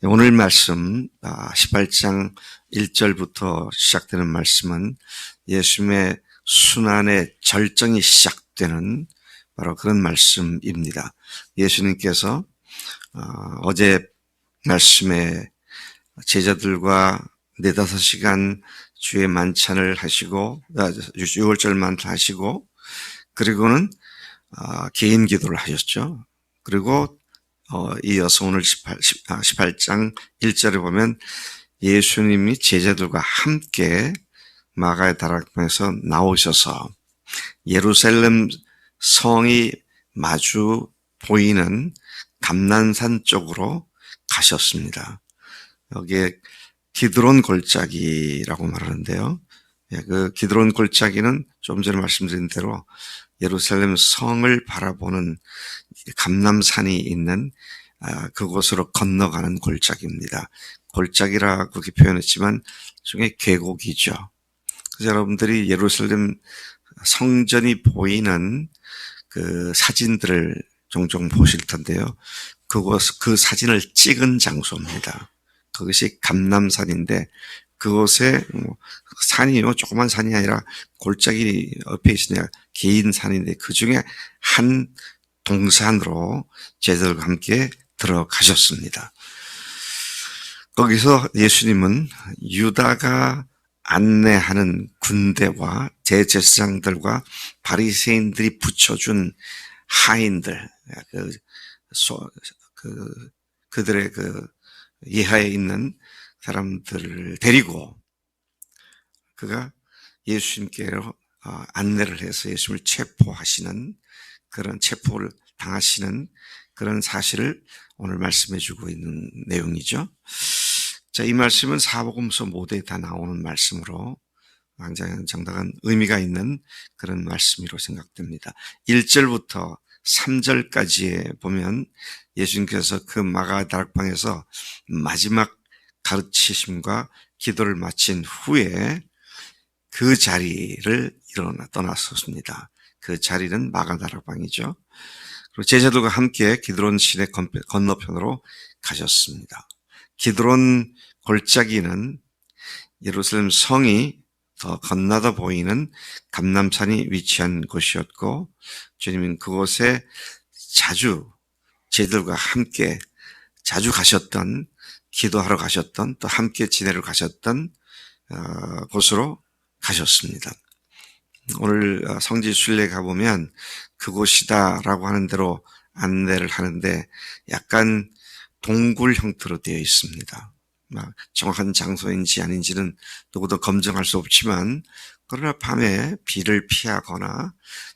오늘 말씀 18장 1절부터 시작되는 말씀은 예수님의 순환의 절정이 시작되는 바로 그런 말씀입니다. 예수님께서 어제 말씀에 제자들과 4-5시간 주의 만찬을 하시고 6월절 만찬 하시고 그리고는 개인 기도를 하셨죠. 그리고 이어서 오늘 18장 1절에 보면 예수님이 제자들과 함께 마가의 다락방에서 나오셔서 예루살렘 성이 마주 보이는 감난산 쪽으로 가셨습니다. 여기에 기드론 골짜기라고 말하는데요. 그 기드론 골짜기는 좀 전에 말씀드린 대로 예루살렘 성을 바라보는 감람산이 있는 그곳으로 건너가는 골짜기입니다. 골짜기라고 그렇게 표현했지만 중에 계곡이죠. 그래서 여러분들이 예루살렘 성전이 보이는 그 사진들을 종종 보실 텐데요. 그 사진을 찍은 장소입니다. 그것이 감람산인데 그곳에 산이요, 조그만 산이 아니라 골짜기 옆에 있으냐 긴 산인데 그 중에 한 동산으로 제자들과 함께 들어가셨습니다. 거기서 예수님은 유다가 안내하는 군대와 대제사장들과 바리새인들이 붙여준 하인들, 그들의 예하에 있는 사람들을 데리고 그가 예수님께로 안내를 해서 예수님을 체포하시는 그런 체포를 당하시는 그런 사실을 오늘 말씀해 주고 있는 내용이죠. 자, 이 말씀은 사복음서 모두에 다 나오는 말씀으로 굉장히 정당한 의미가 있는 그런 말씀이라고 생각됩니다. 1절부터 3절까지에 보면 예수님께서 그 마가 다락방에서 마지막 가르치심과 기도를 마친 후에 그 자리를 떠났었습니다. 그 자리는 마가 다락방이죠. 그리고 제자들과 함께 기드론 시내 건너편으로 가셨습니다. 기드론 골짜기는 예루살렘 성이 더 건너다 보이는 감람산이 위치한 곳이었고 주님은 그곳에 자주 제자들과 함께 자주 가셨던 기도하러 가셨던 또 함께 지내러 가셨던 곳으로 가셨습니다. 오늘 성지 순례에 가보면 그곳이다라고 하는 대로 안내를 하는데 약간 동굴 형태로 되어 있습니다. 정확한 장소인지 아닌지는 누구도 검증할 수 없지만 그러나 밤에 비를 피하거나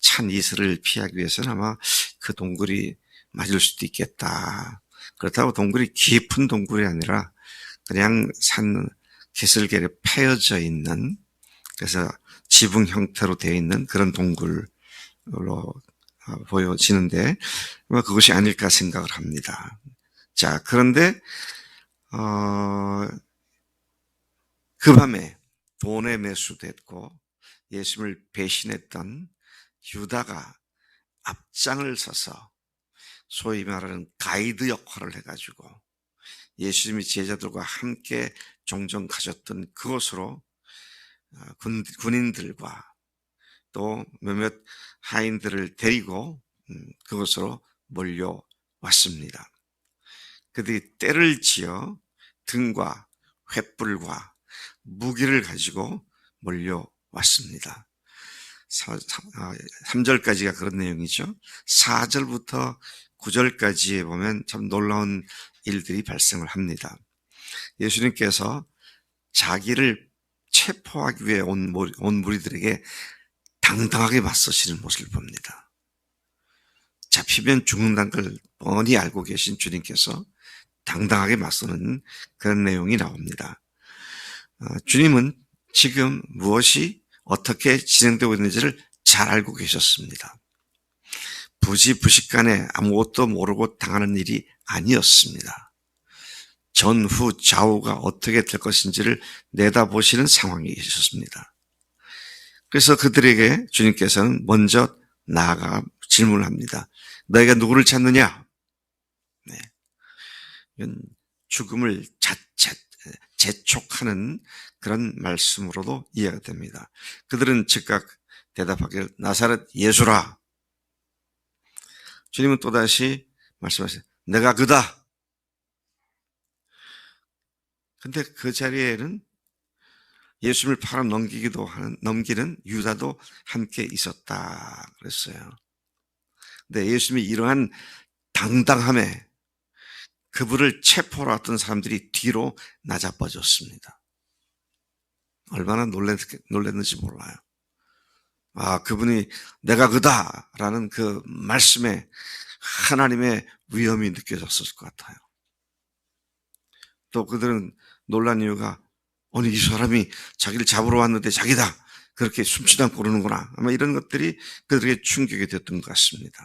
찬 이슬을 피하기 위해서는 아마 그 동굴이 맞을 수도 있겠다. 그렇다고 동굴이 깊은 동굴이 아니라 그냥 산 기슭에 패여져 있는 그래서 지붕 형태로 되어 있는 그런 동굴로 보여지는데 그것이 아닐까 생각을 합니다. 자, 그런데 그 밤에 돈에 매수됐고 예수님을 배신했던 유다가 앞장을 서서 소위 말하는 가이드 역할을 해가지고 예수님이 제자들과 함께 종종 가셨던 그곳으로 군인들과 또 몇몇 하인들을 데리고 그곳으로 몰려왔습니다. 그들이 때를 지어 등과 횃불과 무기를 가지고 몰려왔습니다. 3절까지가 그런 내용이죠. 4절부터 9절까지에 보면 참 놀라운 일들이 발생을 합니다. 예수님께서 자기를 체포하기 위해 온 무리들에게 당당하게 맞서시는 모습을 봅니다. 잡히면 죽는다는 걸 뻔히 알고 계신 주님께서 당당하게 맞서는 그런 내용이 나옵니다. 주님은 지금 무엇이 어떻게 진행되고 있는지를 잘 알고 계셨습니다. 부지부식간에 아무것도 모르고 당하는 일이 아니었습니다. 전후 좌우가 어떻게 될 것인지를 내다보시는 상황이 있었습니다. 그래서 그들에게 주님께서는 먼저 나아가 질문을 합니다. 너희가 누구를 찾느냐? 네. 이건 죽음을 재촉하는 그런 말씀으로도 이해가 됩니다. 그들은 즉각 대답하기를 나사렛 예수라. 주님은 또다시 말씀하세요. 내가 그다. 근데 그 자리에는 예수님을 팔아 넘기는 유다도 함께 있었다 그랬어요. 근데 예수님이 이러한 당당함에 그분을 체포하러 왔던 사람들이 뒤로 나자빠졌습니다. 얼마나 놀랐는지 몰라요. 그분이 내가 그다라는 그 말씀에 하나님의 위엄이 느껴졌을 것 같아요. 또 그들은 놀란 이유가 아니 이 사람이 자기를 잡으러 왔는데 자기다 그렇게 숨지도 않고 그러는구나 아마 이런 것들이 그들에게 충격이 됐던 것 같습니다.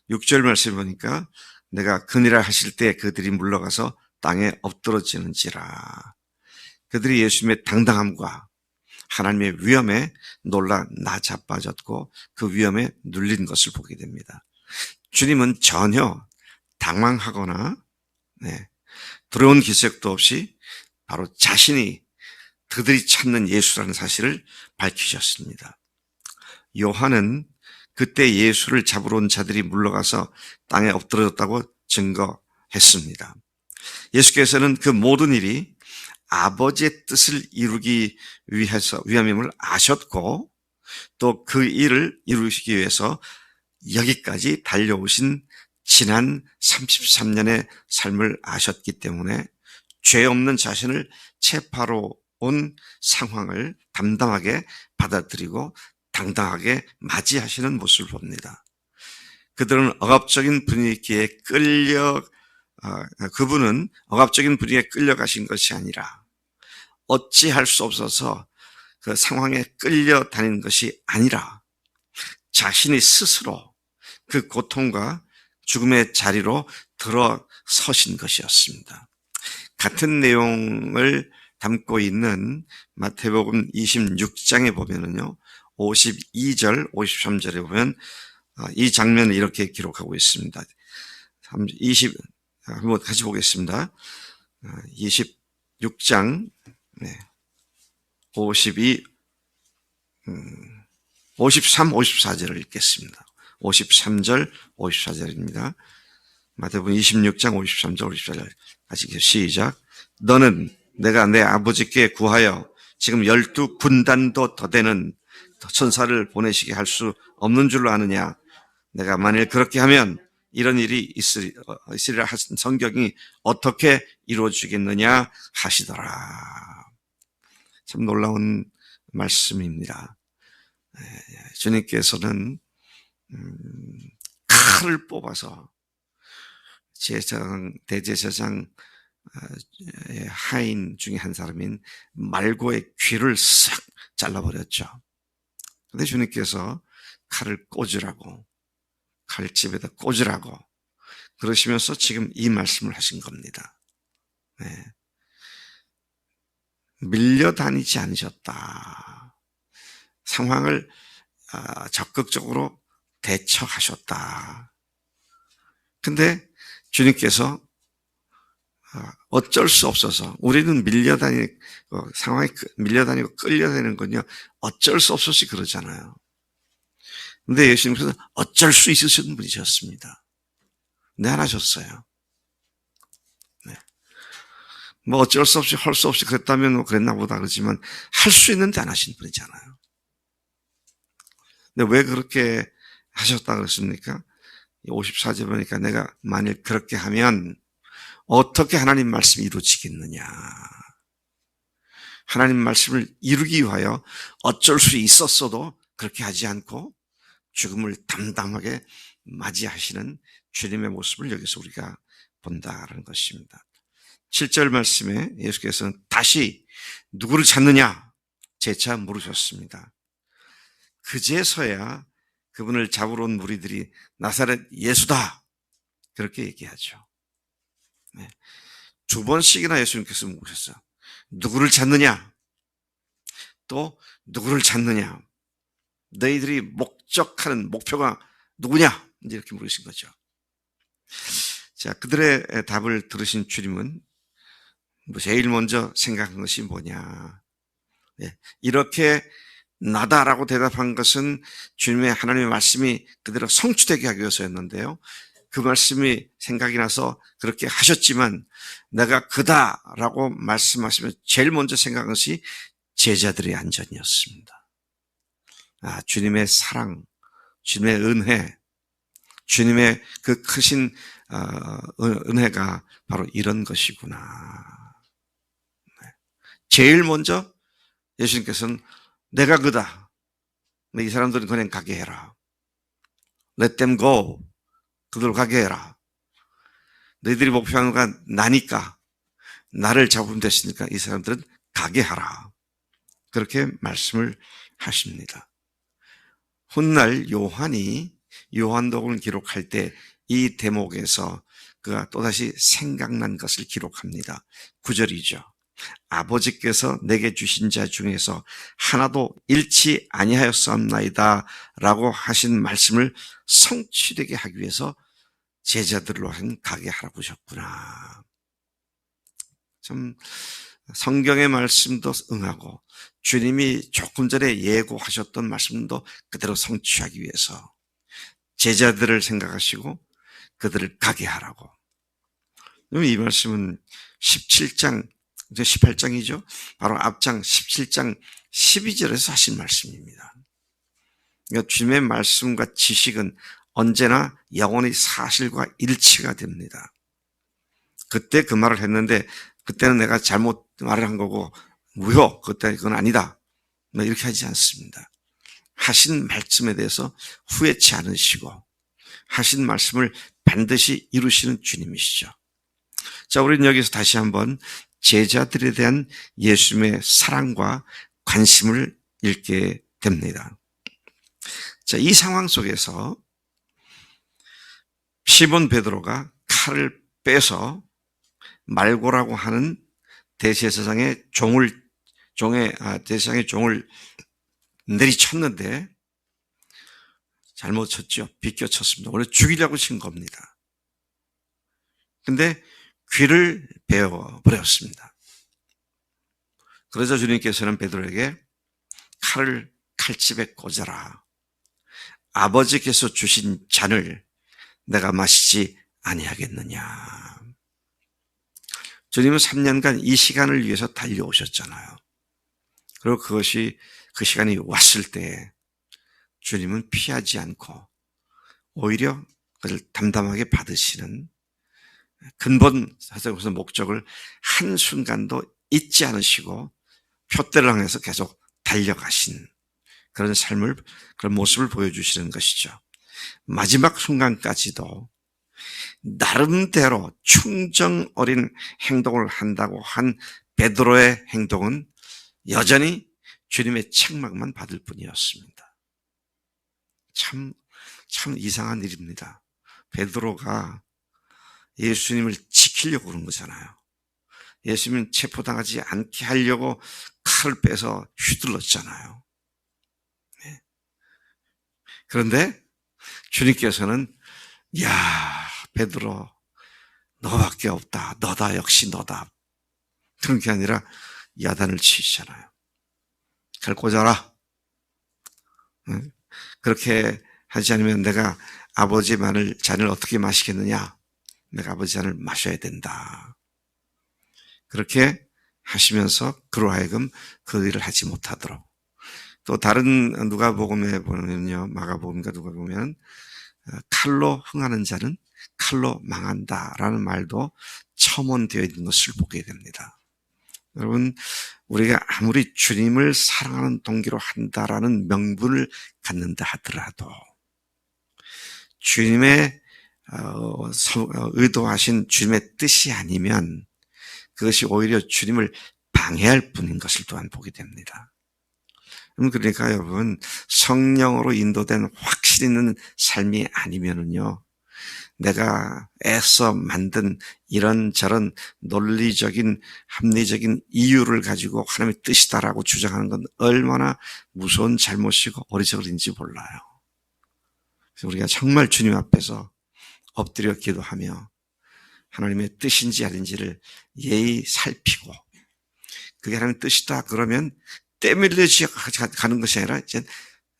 6절 말씀 보니까 내가 그니라 하실 때 그들이 물러가서 땅에 엎드러지는지라. 그들이 예수님의 당당함과 하나님의 위엄에 놀라 나자빠졌고 그 위엄에 눌린 것을 보게 됩니다. 주님은 전혀 당황하거나 두려운 기색도 없이 바로 자신이 그들이 찾는 예수라는 사실을 밝히셨습니다. 요한은 그때 예수를 잡으러 온 자들이 물러가서 땅에 엎드러졌다고 증거했습니다. 예수께서는 그 모든 일이 아버지의 뜻을 이루기 위함임을 아셨고 또 그 일을 이루시기 위해서 여기까지 달려오신 지난 33년의 삶을 아셨기 때문에 죄 없는 자신을 체포하러 온 상황을 담담하게 받아들이고 당당하게 맞이하시는 모습을 봅니다. 그분은 억압적인 분위기에 끌려가신 것이 아니라 어찌할 수 없어서 그 상황에 끌려다니는 것이 아니라 자신이 스스로 그 고통과 죽음의 자리로 들어서신 것이었습니다. 같은 내용을 담고 있는 마태복음 26장에 보면은요, 52절, 53절에 보면 이 장면을 이렇게 기록하고 있습니다. 한번 같이 보겠습니다. 26장 53, 54절을 읽겠습니다. 53절, 54절입니다. 마태복음 26장 53절, 54절 같이 시작. 너는 내가 내 아버지께 구하여 지금 12군단도 더 되는 천사를 보내시게 할 수 없는 줄로 아느냐. 내가 만일 그렇게 하면 이런 일이 있으리라 하신 성경이 어떻게 이루어지겠느냐 하시더라. 참 놀라운 말씀입니다. 주님께서는 칼을 뽑아서 대제사장 하인 중에 한 사람인 말고의 귀를 싹 잘라버렸죠. 그런데 주님께서 칼을 꽂으라고, 칼집에다 꽂으라고 그러시면서 지금 이 말씀을 하신 겁니다. 밀려다니지 않으셨다. 상황을 적극적으로 대처하셨다. 근데 주님께서 어쩔 수 없어서 우리는 상황에 밀려다니고 끌려다니는 건요 어쩔 수 없어서 그러잖아요. 근데 예수님께서는 어쩔 수 있으신 분이셨습니다. 안 하셨어요. 뭐 어쩔 수 없이 할 수 없이 그랬다면 뭐 그랬나 보다 그러지만 할 수 있는데 안 하신 분이잖아요. 근데 왜 그렇게 하셨다 그랬습니까? 54절 보니까 내가 만일 그렇게 하면 어떻게 하나님 말씀이 이루어지겠느냐. 하나님 말씀을 이루기 위하여 어쩔 수 있었어도 그렇게 하지 않고 죽음을 담담하게 맞이하시는 주님의 모습을 여기서 우리가 본다는 것입니다. 7절 말씀에 예수께서는 다시 누구를 찾느냐 재차 물으셨습니다. 그제서야 그분을 잡으러 온 무리들이 나사렛 예수다 그렇게 얘기하죠. 두 번씩이나 예수님께서 물으셨어요. 누구를 찾느냐? 또 누구를 찾느냐? 너희들이 목적하는 목표가 누구냐? 이제 이렇게 물으신 거죠. 자, 그들의 답을 들으신 주님은 제일 먼저 생각한 것이 뭐냐. 예, 이렇게 나다라고 대답한 것은 주님의 하나님의 말씀이 그대로 성취되게 하기 위해서였는데요. 그 말씀이 생각이 나서 그렇게 하셨지만 내가 그다라고 말씀하시면 제일 먼저 생각한 것이 제자들의 안전이었습니다. 주님의 사랑, 주님의 은혜, 주님의 그 크신 은혜가 바로 이런 것이구나. 제일 먼저 예수님께서는 내가 그다. 이 사람들은 그냥 가게 해라. Let them go. 그들 가게 해라. 너희들이 목표하는 건 나니까, 나를 잡으면 됐으니까 이 사람들은 가게 하라. 그렇게 말씀을 하십니다. 훗날 요한이 요한복음을 기록할 때 이 대목에서 그가 또다시 생각난 것을 기록합니다. 9절이죠. 아버지께서 내게 주신 자 중에서 하나도 잃지 아니하였사옵나이다 라고 하신 말씀을 성취되게 하기 위해서 제자들로 가게 하라고 하셨구나. 참 성경의 말씀도 응하고 주님이 조금 전에 예고하셨던 말씀도 그대로 성취하기 위해서 제자들을 생각하시고 그들을 가게 하라고. 이 말씀은 17장, 18장이죠. 바로 앞장 17장 12절에서 하신 말씀입니다. 그러니까 주님의 말씀과 지식은 언제나 영원히 사실과 일치가 됩니다. 그때 그 말을 했는데 그때는 내가 잘못 말을 한 거고 무효, 그때 그건 아니다. 이렇게 하지 않습니다. 하신 말씀에 대해서 후회치 않으시고 하신 말씀을 반드시 이루시는 주님이시죠. 자, 우리는 여기서 다시 한번 제자들에 대한 예수님의 사랑과 관심을 읽게 됩니다. 자, 이 상황 속에서 시몬 베드로가 칼을 빼서 말고라고 하는 대제사장의 대제사장의 종을 내리쳤는데 잘못 쳤죠. 비껴쳤습니다. 원래 죽이려고 친 겁니다. 근데 귀를 베어버렸습니다. 그래서 주님께서는 베드로에게 칼을 칼집에 꽂아라. 아버지께서 주신 잔을 내가 마시지 아니하겠느냐. 주님은 3년간 이 시간을 위해서 달려오셨잖아요. 그리고 그 시간이 왔을 때 주님은 피하지 않고 오히려 그를 담담하게 받으시는 근본 사역의 목적을 한순간도 잊지 않으시고 표대를 향해서 계속 달려가신 그런 그런 모습을 보여주시는 것이죠. 마지막 순간까지도 나름대로 충정 어린 행동을 한다고 한 베드로의 행동은 여전히 주님의 책망만 받을 뿐이었습니다. 참 이상한 일입니다. 베드로가 예수님을 지키려고 그런 거잖아요. 예수님 체포당하지 않게 하려고 칼을 빼서 휘둘렀잖아요. 네. 그런데 주님께서는 야, 베드로 너밖에 없다. 너다, 역시 너다. 그런 게 아니라 야단을 치시잖아요. 칼 꽂아라. 그렇게 하지 않으면 내가 아버지의 잔을 어떻게 마시겠느냐. 내가 아버지 잔을 마셔야 된다. 그렇게 하시면서 그로 하여금 그 일을 하지 못하도록. 또 다른 누가복음에 보면요. 마가복음과 누가복음에는 칼로 흥하는 자는 칼로 망한다라는 말도 첨언되어 있는 것을 보게 됩니다. 여러분, 우리가 아무리 주님을 사랑하는 동기로 한다라는 명분을 갖는다 하더라도 주님의 의도하신 주님의 뜻이 아니면 그것이 오히려 주님을 방해할 뿐인 것을 또한 보게 됩니다. 그러니까 여러분, 성령으로 인도된 확신 있는 삶이 아니면은요, 내가 애써 만든 이런저런 논리적인 합리적인 이유를 가지고 하나님의 뜻이다라고 주장하는 건 얼마나 무서운 잘못이고 어리석은지 몰라요. 그래서 우리가 정말 주님 앞에서 엎드려 기도하며 하나님의 뜻인지 아닌지를 예의 살피고, 그게 하나님의 뜻이다 그러면 때밀려지 가는 것이 아니라 이제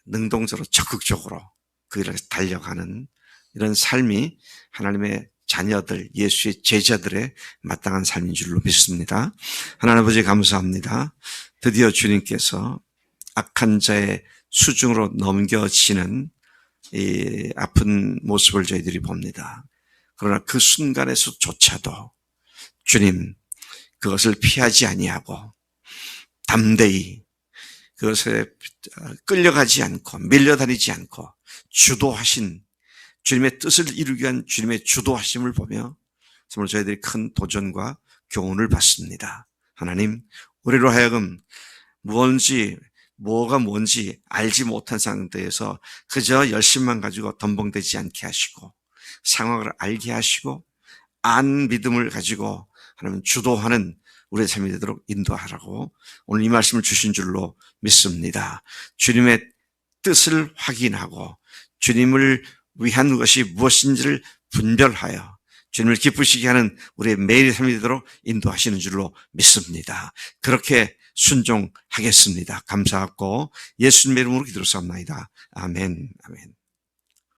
능동적으로 적극적으로 그 일을 달려가는 이런 삶이 하나님의 자녀들, 예수의 제자들의 마땅한 삶인 줄로 믿습니다. 하나님 아버지 감사합니다. 드디어 주님께서 악한 자의 수중으로 넘겨지는 이 아픈 모습을 저희들이 봅니다. 그러나 그 순간에서조차도 주님 그것을 피하지 아니하고 담대히 그것에 끌려가지 않고 밀려다니지 않고 주도하신 주님의 뜻을 이루기 위한 주님의 주도하심을 보며 정말 저희들이 큰 도전과 교훈을 받습니다. 하나님, 우리로 하여금 뭐가 뭔지 알지 못한 상태에서 그저 열심만 가지고 덤벙대지 않게 하시고 상황을 알게 하시고 안 믿음을 가지고 하나님 주도하는 우리의 삶이 되도록 인도하라고 오늘 이 말씀을 주신 줄로 믿습니다. 주님의 뜻을 확인하고 주님을 위한 것이 무엇인지를 분별하여 주님을 기쁘시게 하는 우리의 매일의 삶이 되도록 인도하시는 줄로 믿습니다. 그렇게 순종하겠습니다. 감사하고 예수님의 이름으로 기도를 쌉니다. 아멘. 아멘.